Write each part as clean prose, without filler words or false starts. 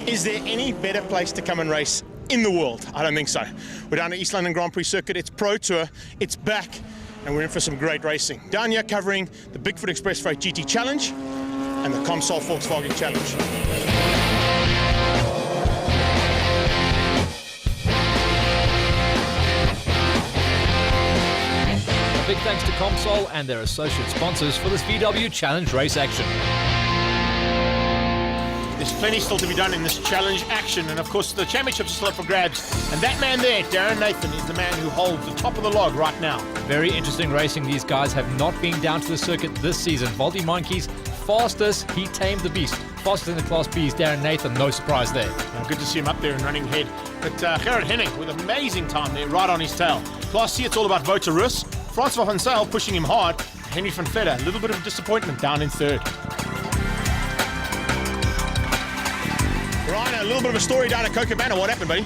Is there any better place to come and race in the world? I don't think so. We're down at East London Grand Prix Circuit. It's Pro Tour, it's back, and we're in for some great racing. Down here covering the Bigfoot Express Freight GT Challenge and the Comsol Volkswagen Challenge. Big thanks to Comsol and their associate sponsors for this VW Challenge race action. There's plenty still to be done in this challenge action, and of course the championships are still up for grabs. And that man there, Darren Nathan, is the man who holds the top of the log right now. Very interesting racing. These guys have not been down to the circuit this season. Valdi Monkey's fastest, he tamed the beast. Fastest in the Class B is Darren Nathan, no surprise there. Yeah, good to see him up there and running ahead. But Gerard Henning with amazing time there, right on his tail. Class C, it's all about Wouter Rus. Francois van Zyl pushing him hard. Henry van Vletter, a little bit of disappointment down in third. Ryan, a little bit of a story down at Cochabamba. What happened, buddy?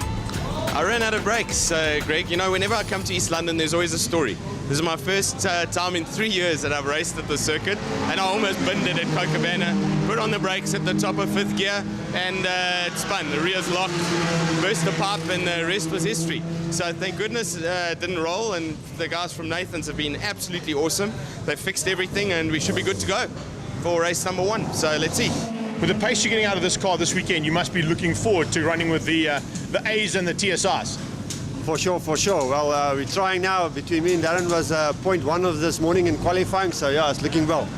I ran out of brakes, Greg. You know, whenever I come to East London, there's always a story. This is my first time in 3 years that I've raced at the circuit, and I almost binned it at Cochabamba. Put on the brakes at the top of fifth gear, and it spun. The rear's locked, burst the pipe, and the rest was history. So thank goodness it didn't roll, and the guys from Nathan's have been absolutely awesome. They've fixed everything, and we should be good to go for race number 1. So let's see. With the pace you're getting out of this car this weekend, you must be looking forward to running with the A's and the TSRs. For sure. Well, we're trying now. Between me and Darren was 0.1 of this morning in qualifying, so yeah, it's looking well.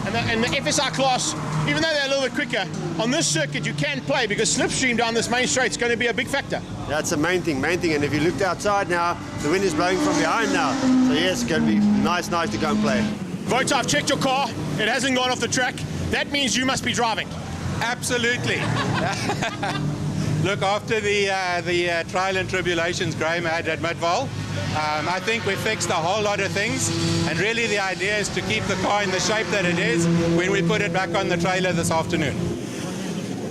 And the FSR class, even though they're a little bit quicker, on this circuit you can play because slipstream down this main straight is going to be a big factor. That's the main thing. And if you looked outside now, the wind is blowing from behind now. So yes, it's going to be nice to go and play. Wouter, I've checked your car. It hasn't gone off the track. That means you must be driving. Absolutely. Look, after the trial and tribulations Graham had at Midval, I think we fixed a whole lot of things, and really the idea is to keep the car in the shape that it is when we put it back on the trailer this afternoon.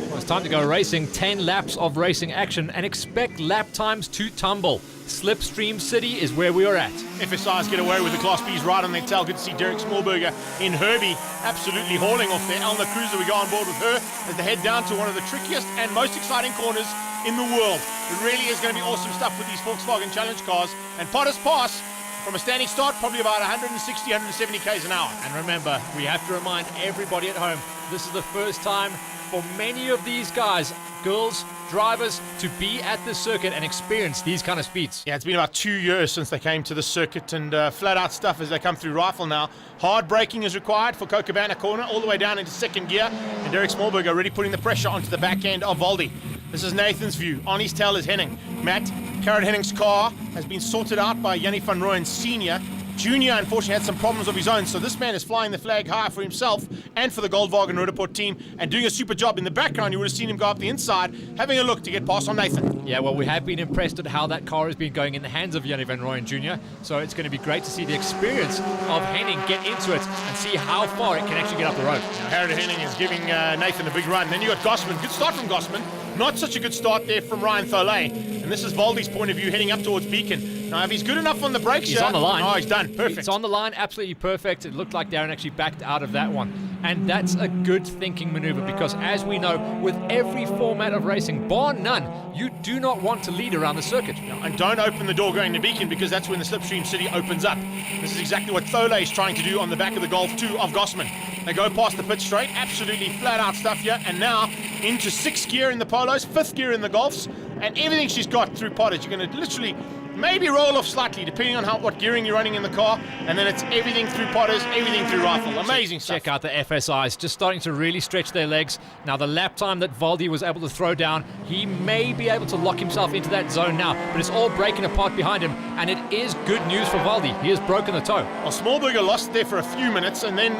Well, it's time to go racing. 10 laps of racing action, and expect lap times to tumble. Slipstream City is where we are at. FSRs get away with the Class Bs right on their tail. Good to see Derek Smallberger in Herbie absolutely hauling off there. Elna Cruiser, we go on board with her as they head down to one of the trickiest and most exciting corners in the world. It really is going to be awesome stuff with these Volkswagen Challenge cars. And Potters Pass, from a standing start, probably about 160, 170 k's an hour. And remember, we have to remind everybody at home, this is the first time for many of these guys, girls, drivers, to be at the circuit and experience these kind of speeds. Yeah, it's been about 2 years since they came to the circuit, and flat out stuff as they come through Rifle now. Hard braking is required for Cochabamba corner all the way down into second gear, and Derek Smallberger already putting the pressure onto the back end of Valdi. This is Nathan's view. On his tail is Henning. Matt, Gerard Henning's car has been sorted out by Jannie van Rooyen Sr. Junior, unfortunately, had some problems of his own, so this man is flying the flag high for himself and for the Goldwagen Rudderport team and doing a super job. In the background, you would have seen him go up the inside, having a look to get past on Nathan. Yeah, well, we have been impressed at how that car has been going in the hands of Jannie van Rooyen Jr., so it's going to be great to see the experience of Henning get into it and see how far it can actually get up the road. Now, Gerard Henning is giving Nathan a big run. Then you got Gossman. Good start from Gossman. Not such a good start there from Ryan Tholey. And this is Valdi's point of view heading up towards Beacon. Now, if he's good enough on the brakes, he's on the line. Oh, he's done. Perfect. It's on the line, absolutely perfect. It looked like Darren actually backed out of that one. And that's a good thinking maneuver because, as we know, with every format of racing, bar none, you do not want to lead around the circuit. And don't open the door going to Beacon because that's when the Slipstream City opens up. This is exactly what Tholey is trying to do on the back of the Golf 2 of Gossman. They go past the pit straight, absolutely flat out stuff here, and now into 6th gear in the Polos, 5th gear in the Golfs, and everything she's got through Pottage. You're going to literally maybe roll off slightly depending on what gearing you're running in the car, and then it's everything through Potters, everything through Rifle. Amazing stuff. Check out the FSIs, just starting to really stretch their legs. Now the lap time that Valdi was able to throw down, he may be able to lock himself into that zone now, but it's all breaking apart behind him, and it is good news for Valdi. He has broken the toe. Well, Smallberger lost there for a few minutes and then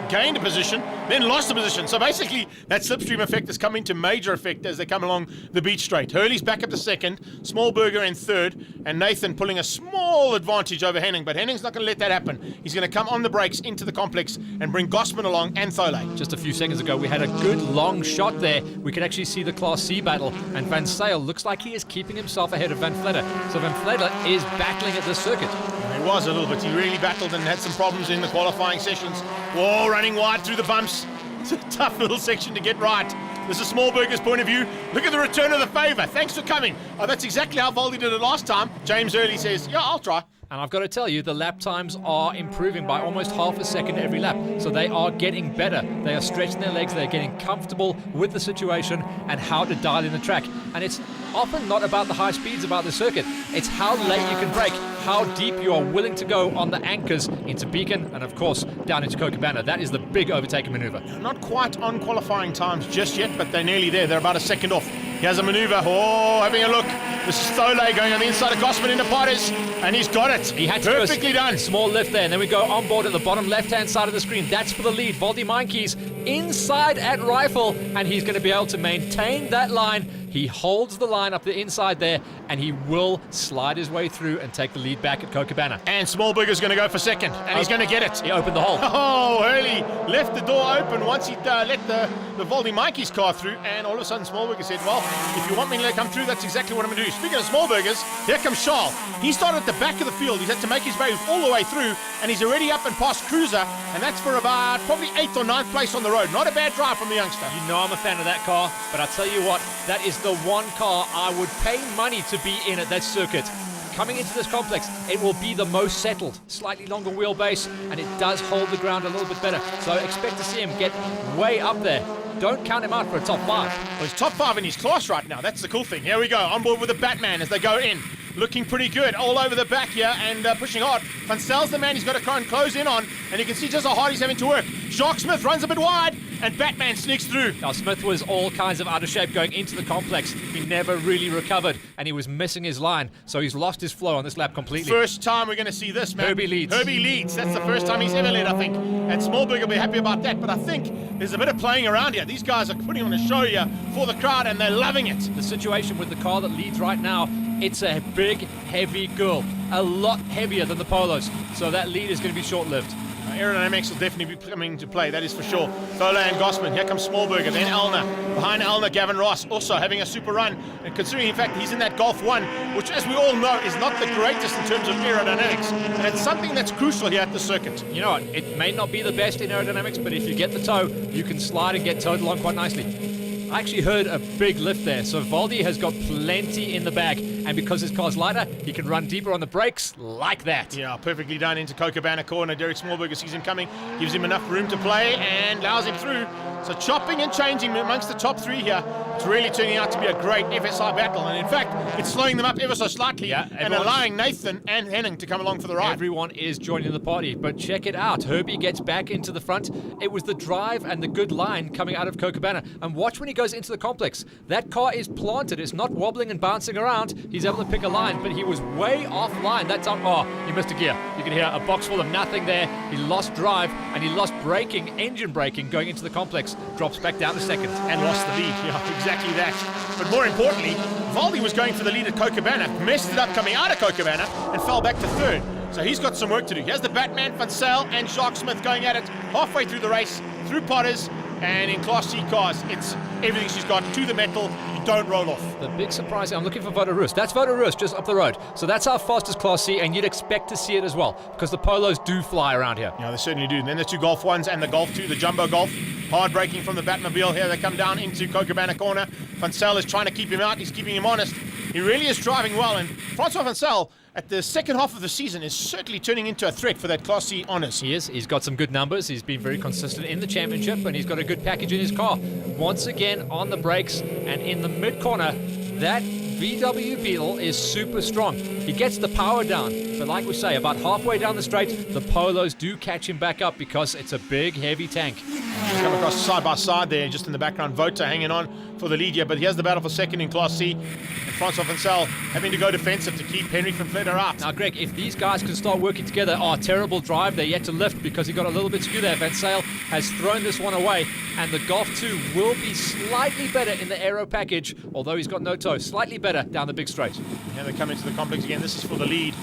gained a position, then lost a position. So basically that slipstream effect has come into major effect as they come along the beach straight. Hurley's back up to second, Smallberger in third, and Nathan pulling a small advantage over Henning, but Henning's not going to let that happen. He's going to come on the brakes into the complex and bring Gossman along and Tholey. Just a few seconds ago, we had a good long shot there. We could actually see the Class C battle, and Van Zyl looks like he is keeping himself ahead of Van Vletter. So Van Vletter is battling at this circuit. He was a little bit. He really battled and had some problems in the qualifying sessions. Whoa, running wide through the bumps. It's a tough little section to get right. This is Smallburger's point of view. Look at the return of the favour. Thanks for coming. Oh, that's exactly how Voldy did it last time. James Early says, yeah, I'll try. And I've got to tell you, the lap times are improving by almost half a second every lap. So they are getting better. They are stretching their legs. They're getting comfortable with the situation and how to dial in the track. And it's often not about the high speeds about the circuit. It's how late you can brake, how deep you are willing to go on the anchors into Beacon and, of course, down into Cochabamba. That is the big overtaking maneuver. Not quite on qualifying times just yet, but they're nearly there. They're about a second off. Here's a maneuver. Oh, having a look. This is Thole going on the inside of Gosman into Potters, and he's got it. He had to perfectly go done. Small lift there, and then we go on board at the bottom left-hand side of the screen. That's for the lead. Voldy Meinke's inside at Rifle, and he's going to be able to maintain that line. He holds the line up the inside there, and he will slide his way through and take the lead back at Cochabamba. And Smallburger's going to go for second, and he's going to get it. He opened the hole. Oh, Hurley left the door open once he let the Voldy Meinke's car through, and all of a sudden Smallburger said, well, if you want me to let it come through, that's exactly what I'm going to do. Speaking of Smallburgers, here comes Charles. He started at the back of the field. He's had to make his way all the way through, and he's already up and past Cruiser, and that's for about probably 8th or 9th place on the road. Not a bad drive from the youngster. You know I'm a fan of that car, but I'll tell you what, that is the one car I would pay money to be in at that circuit. Coming into this complex, it will be the most settled. Slightly longer wheelbase, and it does hold the ground a little bit better. So expect to see him get way up there. Don't count him out for a top 5. Well, he's top 5 in his class right now. That's the cool thing. Here we go. On board with the Batman as they go in. Looking pretty good all over the back here and pushing hard. Van Stel's the man he's got to try and close in on, and you can see just how hard he's having to work. Jacques Smith runs a bit wide, and Batman sneaks through. Now, Smith was all kinds of out of shape going into the complex. He never really recovered, and he was missing his line, so he's lost his flow on this lap completely. First time we're going to see this, man. Herbie leads. Herbie leads. That's the first time he's ever led, I think. And Smallburger will be happy about that, but I think there's a bit of playing around here. These guys are putting on a show here for the crowd, and they're loving it. The situation with the car that leads right now, it's a big, heavy girl. A lot heavier than the Polos, so that lead is going to be short-lived. Aerodynamics will definitely be coming into play, that is for sure. Thole and Gosman, here comes Smallburger, then Elner. Behind Elner, Gavin Ross, also having a super run. And considering, in fact, he's in that Golf 1, which, as we all know, is not the greatest in terms of aerodynamics. And it's something that's crucial here at the circuit. You know what, it may not be the best in aerodynamics, but if you get the toe, you can slide and get towed along quite nicely. I actually heard a big lift there, so Voldy has got plenty in the bag, and because his car's lighter, he can run deeper on the brakes like that. Yeah, perfectly done into Cochabamba corner. Derek Smallburger sees him coming, gives him enough room to play, and allows him through. So chopping and changing amongst the top 3 here. It's really turning out to be a great FSI battle, and in fact, it's slowing them up ever so slightly, and allowing Nathan and Henning to come along for the ride. Everyone is joining the party, but check it out. Herbie gets back into the front. It was the drive and the good line coming out of Cochabamba, and watch when he goes into the complex. That car is planted. It's not wobbling and bouncing around. He's able to pick a line, but he was way offline that time. Oh, he missed a gear. You can hear a box full of nothing there. He lost drive, and he lost braking, engine braking, going into the complex. Drops back down to second. And lost the lead. Yeah, exactly that. But more importantly, Voldy was going for the lead at Cochabamba, messed it up coming out of Cochabamba, and fell back to 3rd. So he's got some work to do. Here's the Batman, Van Stel, and Jacques Smith going at it halfway through the race, through Potters, and in Class C cars, it's everything she's got to the metal. You don't roll off. The big surprise, I'm looking for Voda That's Voda just up the road. So that's our fastest Class C, and you'd expect to see it as well, because the Polos do fly around here. Yeah, they certainly do. And then the 2 Golf 1s and the Golf 2, the Jumbo Golf. Hard braking from the Batmobile here. They come down into Cochabamba corner. Van Stel is trying to keep him out. He's keeping him honest. He really is driving well. And Francois Van Stel, at the second half of the season, is certainly turning into a threat for that Class C honours. He is. He's got some good numbers. He's been very consistent in the championship, and he's got a good package in his car. Once again, on the brakes and in the mid-corner, that VW Beetle is super strong. He gets the power down, but like we say, about halfway down the straight, the Polos do catch him back up because it's a big, heavy tank. He's come across side by side there, just in the background. Vota hanging on for the lead here, but he has the battle for second in Class C. And Francois Van Stel having to go defensive to keep Henry from Fledder out. Now, Greg, if these guys can start working together, terrible drive. They're yet to lift because he got a little bit skew there. Van Stel has thrown this one away, and the Golf 2 will be slightly better in the aero package, although he's got no toe. Slightly better down the big straight. Now they come into the complex again. This is for the lead.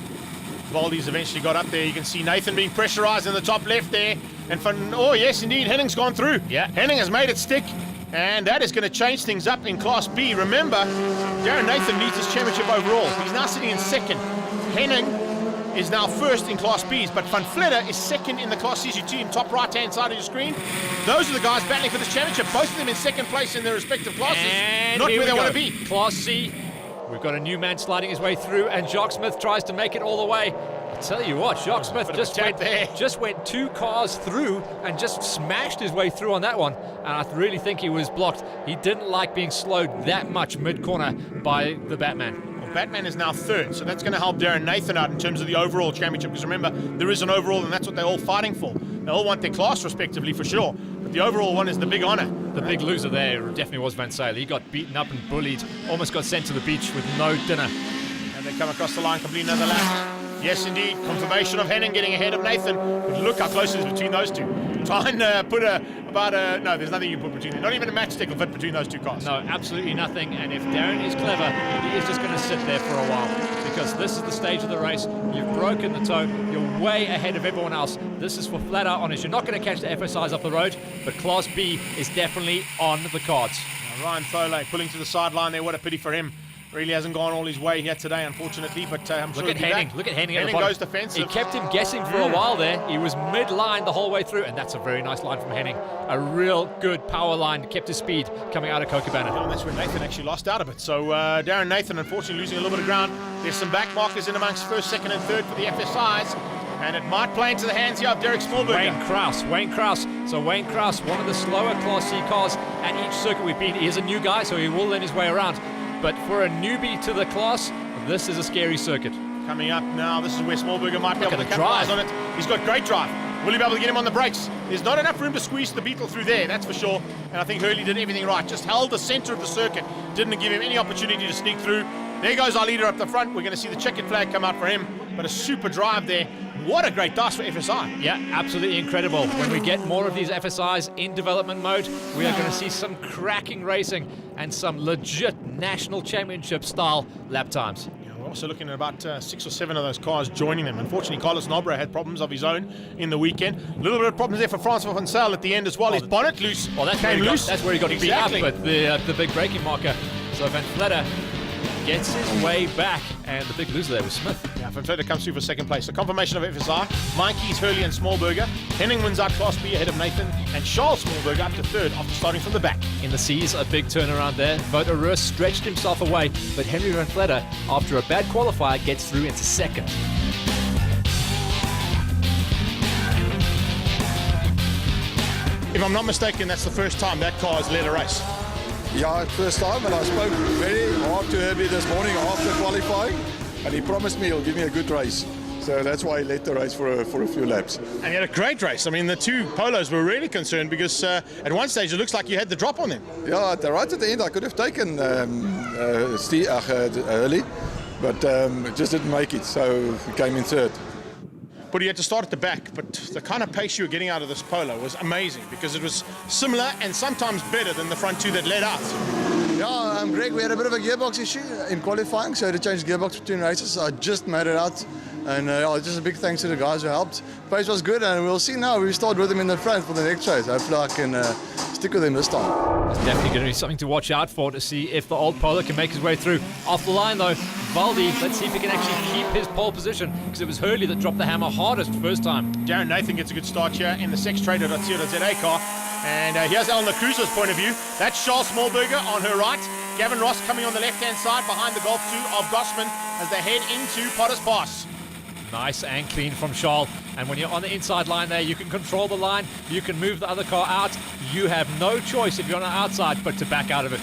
Voldy's eventually got up there. You can see Nathan being pressurized in the top left there. And oh yes, indeed, Henning's gone through. Yeah. Henning has made it stick. And that is going to change things up in Class B. Remember, Darren Nathan leads his championship overall. He's now sitting in second. Henning is now first in Class Bs, but Van Vletter is second in the Class Cs. You see him top right-hand side of your screen. Those are the guys battling for this championship. Both of them in second place in their respective classes. And not here where they we want go. to be. Class C. We've got a new man sliding his way through, and Jock Smith tries to make it all the way. I tell you what, Jock Smith just went 2 cars through and just smashed his way through on that one. And I really think he was blocked. He didn't like being slowed that much mid-corner by the Batman. Batman is now third, so that's going to help Darren Nathan out in terms of the overall championship, because remember, there is an overall, and that's what they're all fighting for. They all want their class respectively, for sure, but the overall one is the big honour. The big loser there definitely was Van Zyl. He got beaten up and bullied, almost got sent to the beach with no dinner. And they come across the line, complete another lap. Yes, indeed, confirmation of Henning getting ahead of Nathan, but look how close it is between those two. Try and put no, there's nothing you put between them. Not even a matchstick will fit between those two cars. No, absolutely nothing. And if Darren is clever, he is just going to sit there for a while, because this is the stage of the race. You've broken the toe. You're way ahead of everyone else. This is for flat out honest. You're not going to catch the FSIs up the road, but Class B is definitely on the cards. Now, Ryan Foley pulling to the sideline there. What a pity for him. Really hasn't gone all his way here today, unfortunately, but I'm sure Look at Henning. Look at Henning at the Henning bottom. goes defensive. He kept him guessing for a while there. He was mid-line the whole way through, and that's a very nice line from Henning. A real good power line, kept his speed coming out of Kochabana. And that's where Nathan actually lost out a bit. So Darren Nathan, unfortunately, losing a little bit of ground. There's some back markers in amongst first, second, and third for the FSIs. And it might play into the hands here of Derek Smallberger. Wayne Kraus. So Wayne Kraus, one of the slower Class C cars at each circuit we've been. He is a new guy, so he will learn his way around. But for a newbie to the class, this is a scary circuit. Coming up now, this is where Smallberger might be able to the capitalize drive. on it. He's got great drive. Will he be able to get him on the brakes? There's not enough room to squeeze the Beetle through there, that's for sure. And I think Hurley did everything right. Just held the center of the circuit. Didn't give him any opportunity to sneak through. There goes our leader up the front. We're going to see the checkered flag come out for him. But a super drive there. What a great dice for FSI. Yeah, absolutely incredible. When we get more of these FSIs in development mode, we are going to see some cracking racing and some legit national championship style lap times. Yeah, we're also looking at about 6 or 7 of those cars joining them. Unfortunately, Carlos Nobra had problems of his own in the weekend. A little bit of problems there for Francois Van Zyl at the end as well. His bonnet loose. Well, that's came loose. That's where he got exactly. beat up with the big braking marker. So Van Vletter gets his way back, and the big loser there was Smith. Yeah, Van Vletter comes through for second place. So confirmation of FSI. Mikey's, Hurley and Smallberger. Henning wins out Class B ahead of Nathan. And Charles Smallberger up to third after starting from the back. In the C's, a big turnaround there. Voter Rus stretched himself away, but Henry Van Vletter, after a bad qualifier, gets through into second. If I'm not mistaken, that's the first time that car has led a race. Yeah, first time, and I spoke very hard to Herbie this morning after qualifying, and he promised me he'll give me a good race. So that's why he led the race for a few laps. And he had a great race. I mean, the two Polos were really concerned because at one stage it looks like you had the drop on them. Yeah, right at the end I could have taken early, but it just didn't make it, so he came in third. But he had to start at the back. But the kind of pace you were getting out of this Polo was amazing because it was similar and sometimes better than the front two that led out. Yeah, Greg, we had a bit of a gearbox issue in qualifying, so I had to change gearbox between races. I just made it out, and just a big thanks to the guys who helped. Pace was good, and we'll see now. We start with them in the front for the next race. Hopefully I can stick with them this time. It's definitely going to be something to watch out for to see if the old Polo can make his way through. Off the line though, Valdi, let's see if he can actually keep his pole position, because it was Hurley that dropped the hammer hardest first time. Darren Nathan gets a good start here in the sextrader.co.za car. And here's Elna Cruiser's point of view. That's Charles Smallberger on her right. Gavin Ross coming on the left-hand side behind the Golf 2 of Gossman as they head into Potter's Pass. Nice and clean from Charles. And when you're on the inside line there, you can control the line, you can move the other car out. You have no choice if you're on the outside but to back out of it.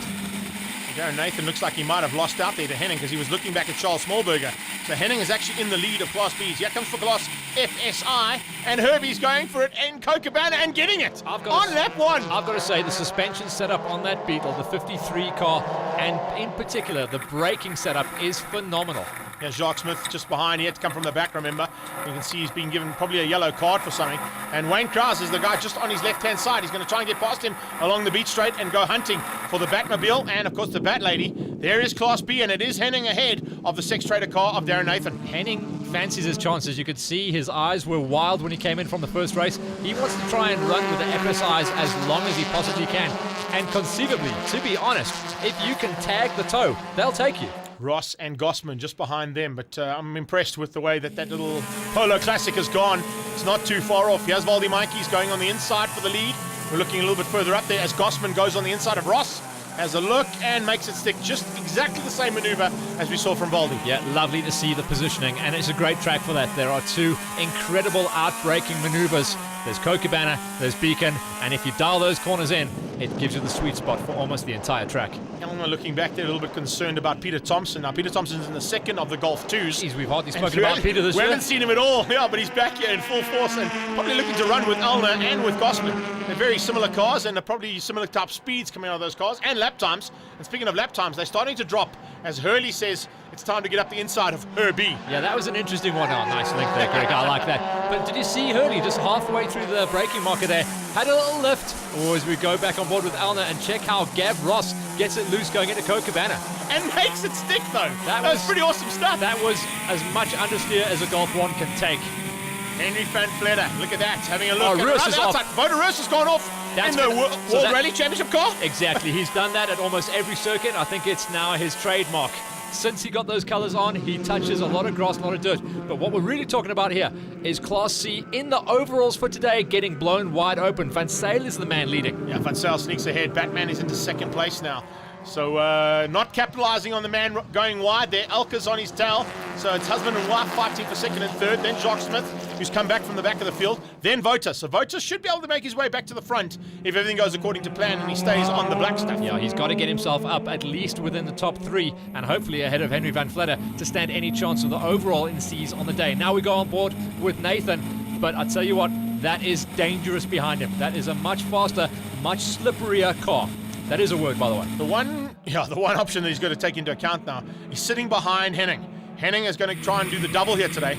Darren Nathan looks like he might have lost out there to Henning because he was looking back at Charles Smallberger. So Henning is actually in the lead of Class Bs. Here comes for Class FSI, and Herbie's going for it in Kochabana and getting it on lap 1. I've got to say, the suspension setup on that Beetle, the 53 car, and in particular, the braking setup is phenomenal. Yeah, Jacques Smith just behind. He had to come from the back, remember. You can see he's been given probably a yellow card for something. And Wayne Krause is the guy just on his left-hand side. He's going to try and get past him along the beach straight and go hunting for the Batmobile and, of course, the Bat Lady. There is Class B, and it is Henning ahead of the Sex Trader car of Darren Nathan. Henning fancies his chances. You could see his eyes were wild when he came in from the first race. He wants to try and run with the FSIs as long as he possibly can. And conceivably, to be honest, if you can tag the toe, they'll take you. Ross and Gossman just behind them, but I'm impressed with the way that little Polo Classic has gone. It's not too far off. Here's Valdi Mikey's going on the inside for the lead. We're looking a little bit further up there as Gossman goes on the inside of Ross, has a look and makes it stick. Just exactly the same maneuver as we saw from Valdi. Yeah, lovely to see the positioning, and it's a great track for that. There are two incredible outbraking maneuvers. There's Kookaburra, there's Beacon, and if you dial those corners in, it gives you the sweet spot for almost the entire track. Elmer looking back there a little bit concerned about Peter Thompson. Now, Peter Thompson's in the second of the Golf 2s. Jeez, we've hardly spoken about Peter this year. We year. haven't seen him at all, yeah, but he's back here in full force and probably looking to run with Elner and with Gossman. They're very similar cars and they're probably similar type speeds coming out of those cars and lap times. And speaking of lap times, they're starting to drop as Hurley says it's time to get up the inside of Herbie. Yeah, that was an interesting one. Oh, nice link there, Greg. I like that. But did you see Hurley just halfway through the braking marker there? Had a little lift. Or as we go back on board with Elner and check how Gav Ross gets it loose going into Kookaburra. And makes it stick though. That was pretty awesome stuff. That was as much understeer as a Golf 1 can take. Henry Van Vletter, look at that, having a look. Oh, Roos is off. Voter Roos has gone off in the World Rally Championship car. Exactly, he's done that at almost every circuit. I think it's now his trademark. Since he got those colours on, he touches a lot of grass, a lot of dirt. But what we're really talking about here is Class C in the overalls for today getting blown wide open. Van Zyl is the man leading. Yeah, Van Zyl sneaks ahead. Batman is into second place now. So not capitalising on the man going wide there. Elka's on his tail. So it's husband and wife fighting for second and third. Then Jacques Smith, who's come back from the back of the field. Then Vota. So Vota should be able to make his way back to the front if everything goes according to plan and he stays on the black stuff. Yeah, he's got to get himself up at least within the top three and hopefully ahead of Henry Van Vletter to stand any chance of the overall in C's on the day. Now we go on board with Nathan. But I tell you what, that is dangerous behind him. That is a much faster, much slipperier car. That is a word, by the way. The one option that he's got to take into account now, he's sitting behind Henning. Henning is going to try and do the double here today.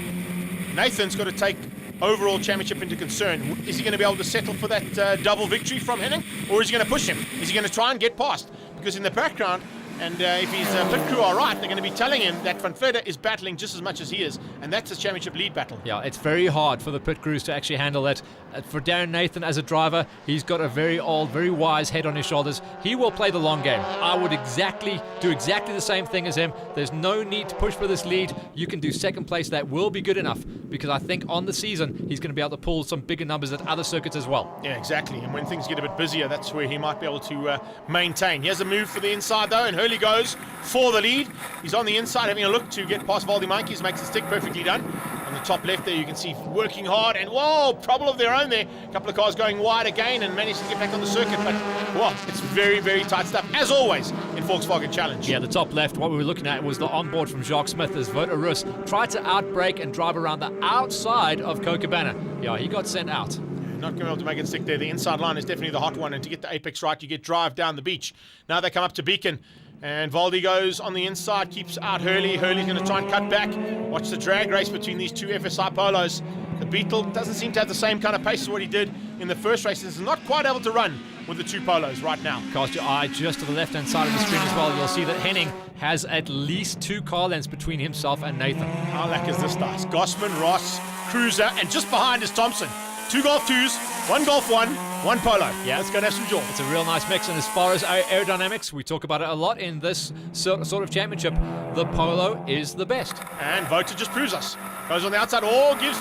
Nathan's got to take overall championship into concern. Is he going to be able to settle for that double victory from Henning, or is he going to push him? Is he going to try and get past? Because in the background, and if his pit crew are right, they're going to be telling him that Van Vletter is battling just as much as he is, and that's his championship lead battle. Yeah, it's very hard for the pit crews to actually handle that. For Darren Nathan as a driver, he's got a very old, very wise head on his shoulders. He will play the long game. I would do exactly the same thing as him. There's no need to push for this lead. You can do second place. That will be good enough, because I think on the season, he's going to be able to pull some bigger numbers at other circuits as well. Yeah, exactly. And when things get a bit busier, that's where he might be able to maintain. Here's a move for the inside, though, and Hurley goes for the lead. He's on the inside having a look to get past Valdi Mikey's, makes the stick perfectly done. On the top left there you can see working hard, and whoa, trouble of their own there. A couple of cars going wide again and managed to get back on the circuit, but well, it's very, very tight stuff, as always in Volkswagen Challenge. Yeah, the top left, what we were looking at was the onboard from Jacques Smith as Wouter Roos tried to outbrake and drive around the outside of Kookaburra. Yeah, he got sent out. Not going to be able to make it stick there. The inside line is definitely the hot one, and to get the apex right, you get drive down the beach. Now they come up to Beacon, and Valdi goes on the inside, keeps out Hurley. Hurley's going to try and cut back. Watch the drag race between these two FSI Polos. The Beetle doesn't seem to have the same kind of pace as what he did in the first race. He's not quite able to run with the two Polos right now. Cast your eye just to the left-hand side of the screen as well. You'll see that Henning has at least 2 car lengths between himself and Nathan. How lack is this dice? Gossman, Ross, Cruiser, and just behind is Thompson. 2 Golf 2s, 1 Golf 1, 1 Polo. Yeah, let's go and have some joy. It's a real nice mix, and as far as aerodynamics, we talk about it a lot in this sort of championship. The Polo is the best. And Vota just proves us. Goes on the outside, gives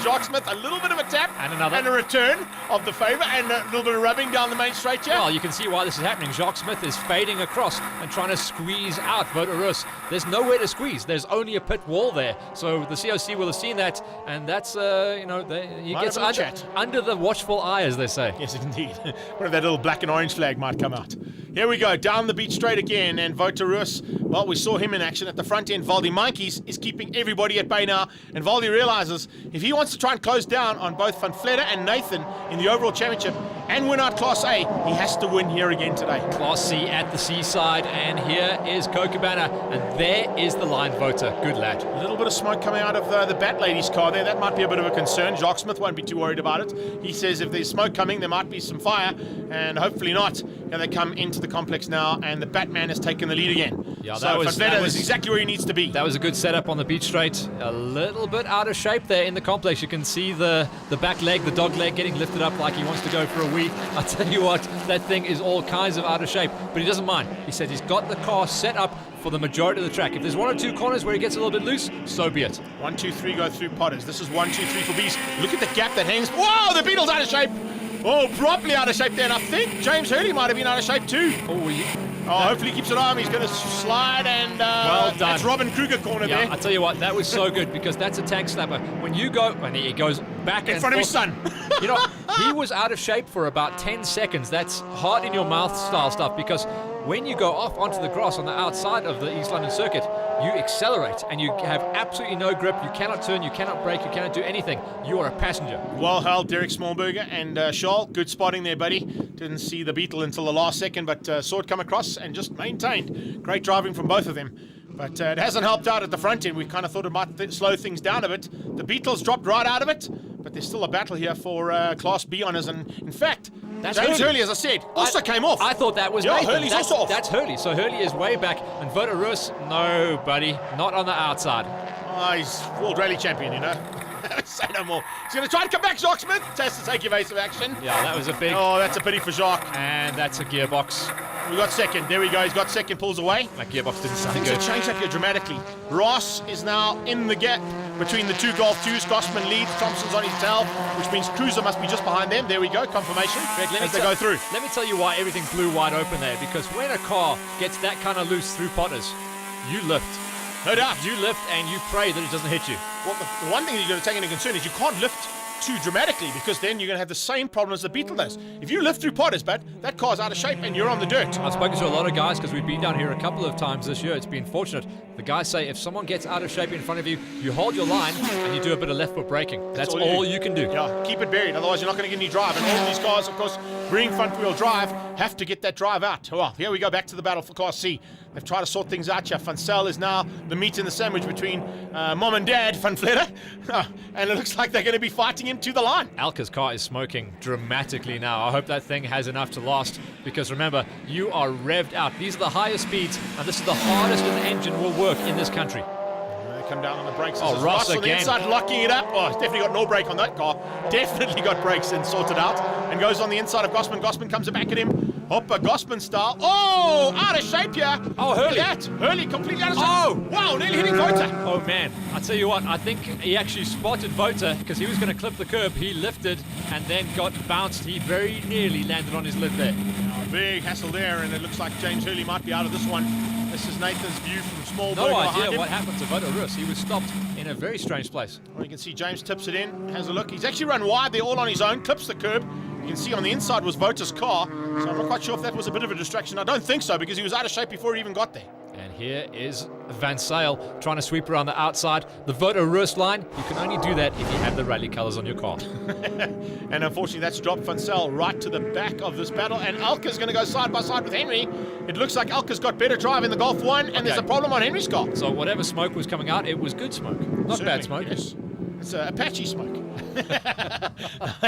Jacques Smith a little bit of a tap. And another. And a return of the favour, and a little bit of rubbing down the main straight here. Well, you can see why this is happening. Jacques Smith is fading across and trying to squeeze out Wouter Roos. There's nowhere to squeeze. There's only a pit wall there. So the COC will have seen that, and that's, he gets under the watchful eye, as they say. Yes, indeed. What if that little black and orange flag might come out? Here we go, down the beach straight again, and Wouter Roos, well, we saw him in action at the front end. Valdi Mikey's is keeping everybody at bay now, and Valdi realizes if he wants to try and close down on both Van Vletter and Nathan in the overall championship and win out Class A, he has to win here again today. Class C at the seaside, and here is Kookaburra, and there is the line, Wouter. Good lad. A little bit of smoke coming out of the Bat Lady's car there. That might be a bit of a concern. Jacques Smith won't be too worried about it. He says if there's smoke coming, there might be some fire, and hopefully not. And they come into the the complex now, and the Batman has taken the lead again. Yeah, so that was is exactly where he needs to be. That was a good setup on the beach straight. A little bit out of shape there in the complex. You can see the back leg, the dog leg, getting lifted up like he wants to go for a wee. I tell you what, that thing is all kinds of out of shape, but he doesn't mind. He said he's got the car set up for the majority of the track. If there's one or two corners where he gets a little bit loose, so be it. 1, 2, 3 go through Potters. This is 1, 2, 3 for Bees. Look at the gap that hangs. Whoa, the Beetle's out of shape. Oh, properly out of shape there. And I think James Hurley might have been out of shape too. Hopefully he keeps it on. He's going to slide, and well done. That's Robin Kruger corner there. I tell you what, that was so good because that's a tank slapper. When you go, and he goes back in front of his son. You know, he was out of shape for about 10 seconds. That's heart in your mouth style stuff, because when you go off onto the grass on the outside of the East London circuit, you accelerate and you have absolutely no grip. You cannot turn, you cannot brake, you cannot do anything. You are a passenger. Well held, Derek Smallberger and Charles. Good spotting there, buddy. Didn't see the Beetle until the last second, but saw it come across and just maintained. Great driving from both of them. But it hasn't helped out at the front end. We kind of thought it might slow things down a bit. The Beetle's dropped right out of it, but there's still a battle here for Class B honours. And in fact, James Hurley, as I said, also came off. I thought that was yeah, Nathan. Hurley's also off. That's Hurley. So Hurley is way back. And Voda Roos, no, buddy, not on the outside. Oh, he's World Rally Champion, you know. Say no more. He's going to try to come back, Jacques Smith. Test to take evasive action. Yeah, that was a big... Oh, that's a pity for Jacques. And that's a gearbox. We got second. There we go. He's got second, pulls away. That gearbox didn't sound Things good. have changed up here dramatically. Ross is now in the gap between the two Golf 2s. Gossman leads. Thompson's on his tail, which means Cruiser must be just behind them. There we go. Confirmation as they go through. Let me tell you why everything blew wide open there. Because when a car gets that kind of loose through Potters, you lift. No doubt. You lift and you pray that it doesn't hit you. Well, the one thing you're going to take into concern is you can't lift too dramatically, because then you're going to have the same problem as the Beetle does. If you lift through Potters, bud, that car's out of shape and you're on the dirt. I've spoken to a lot of guys because we've been down here a couple of times this year. It's been fortunate. The guys say if someone gets out of shape in front of you, you hold your line and you do a bit of left foot braking. That's all you can do. Yeah, keep it buried, otherwise you're not going to get any drive. And all these cars, of course, bringing front wheel drive, have to get that drive out. Well, here we go back to the battle for Class C. They've tried to sort things out here. Van Zyl is now the meat in the sandwich between mom and dad, Van Vletter. And it looks like they're going to be fighting him to the line. Alka's car is smoking dramatically now. I hope that thing has enough to last, because remember, you are revved out. These are the highest speeds, and this is the hardest an engine will work in this country. They come down on the brakes. Oh, Ross on the again. inside locking it up. Oh, he's definitely got no brake on that car. Definitely got brakes and sorted out. And goes on the inside of Gossman. Gossman comes back at him. Hopper Gossman style. Oh, out of shape here. Oh, Hurley. Look at that. Hurley completely out of shape. Oh. Wow, nearly hitting Vota. Oh man, I tell you what, I think he actually spotted Vota because he was going to clip the curb. He lifted and then got bounced. He very nearly landed on his lid there. Big hassle there, and it looks like James Hurley might be out of this one. This is Nathan's view from Smallberg. No behind idea him. what happened to Voda Roos. He was stopped in a very strange place. Well, you can see James tips it in, has a look. He's actually run wide there all on his own, clips the curb. You can see on the inside was Vota's car, so I'm not quite sure if that was a bit of a distraction. I don't think so, because he was out of shape before he even got there. And here is Van Zyl trying to sweep around the outside. The Voda Roos line, you can only do that if you have the rally colours on your car. And unfortunately, that's dropped Van Zyl right to the back of this battle. And Alka's going to go side by side with Henry. It looks like Alka's got better drive in the Golf 1, and there's a problem on Henry's car. So whatever smoke was coming out, it was good smoke. Not bad smoke. Yes. It's Apache smoke.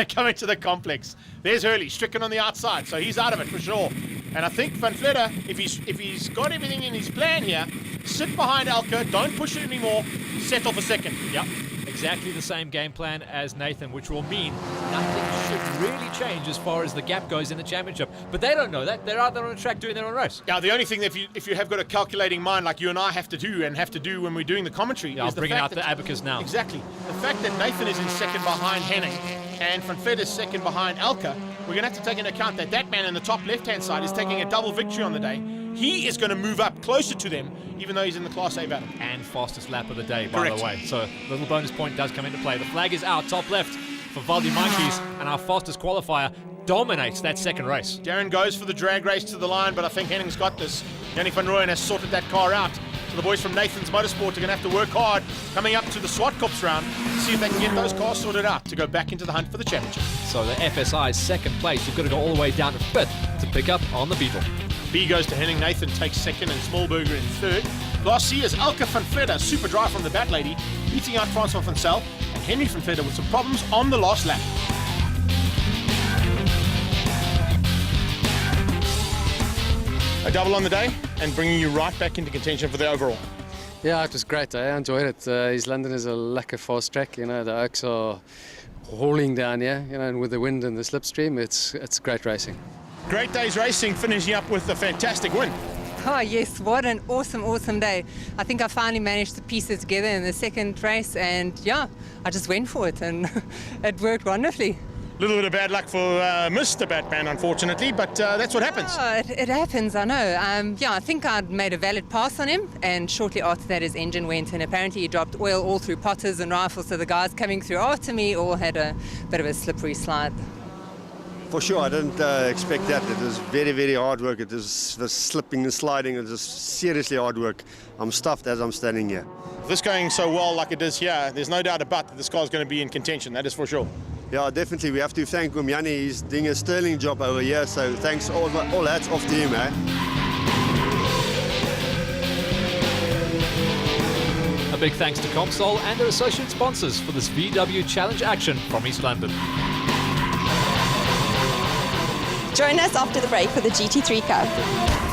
Coming to the complex. There's Hurley, stricken on the outside, so he's out of it for sure. And I think Van Vletter, if he's got everything in his plan here, sit behind Alka, don't push it anymore, settle for second. Yep, exactly the same game plan as Nathan, which will mean nothing should really change as far as the gap goes in the championship. But they don't know that. They're out there on the track doing their own race. Now, the only thing that if you have got a calculating mind like you and I have to do when we're doing the commentary, Yeah, is I'm bringing out the abacus now. Exactly. The fact that Nathan is in second behind Henning and Van Vletter is second behind Alka, we're going to have to take into account that that man in the top left-hand side is taking a double victory on the day. He is going to move up closer to them, even though he's in the Class A battle. And fastest lap of the day, by Correct. the way. So little bonus point does come into play. The flag is out, top left for Valdi Monkeys, and our fastest qualifier dominates that second race. Darren goes for the drag race to the line, but I think Henning's got this. Yannick van Rooyen has sorted that car out. So the boys from Nathan's Motorsport are going to have to work hard coming up to the SWAT Corps round to see if they can get those cars sorted out to go back into the hunt for the championship. So the FSI's second place, you've got to go all the way down to fifth to pick up on the Beetle. B goes to Henning, Nathan takes second, and Smallberger in third. Class C is Alka van Vletter, super drive from the Bat Lady, beating out Francois van Zyl, and Henry van Vletter with some problems on the last lap. A double on the day and bringing you right back into contention for the overall. Yeah, it was great. I enjoyed it. East London is a lekker fast track. You know, the Oaks are hauling down here. You know, and with the wind and the slipstream, it's great racing. Great day's racing, finishing up with a fantastic win. Oh yes, what an awesome day. I think I finally managed to piece it together in the second race, and yeah, I just went for it and it worked wonderfully. A little bit of bad luck for Mr. Batman, unfortunately, but that's what happens. Oh, it happens, I know. Yeah, I think I'd made a valid pass on him, and shortly after that his engine went, and apparently he dropped oil all through potters and rifles, so the guys coming through after me all had a bit of a slippery slide. For sure, I didn't expect that. It was very hard work. It was slipping and sliding. It was seriously hard work. I'm stuffed as I'm standing here. This going so well like it is here, there's no doubt about that this car's going to be in contention, that is for sure. Yeah, definitely. We have to thank Umyani. He's doing a sterling job over here. So thanks, all hats off to him, eh? A big thanks to Comsol and their associate sponsors for this VW Challenge action from East London. Join us after the break for the GT3 Cup.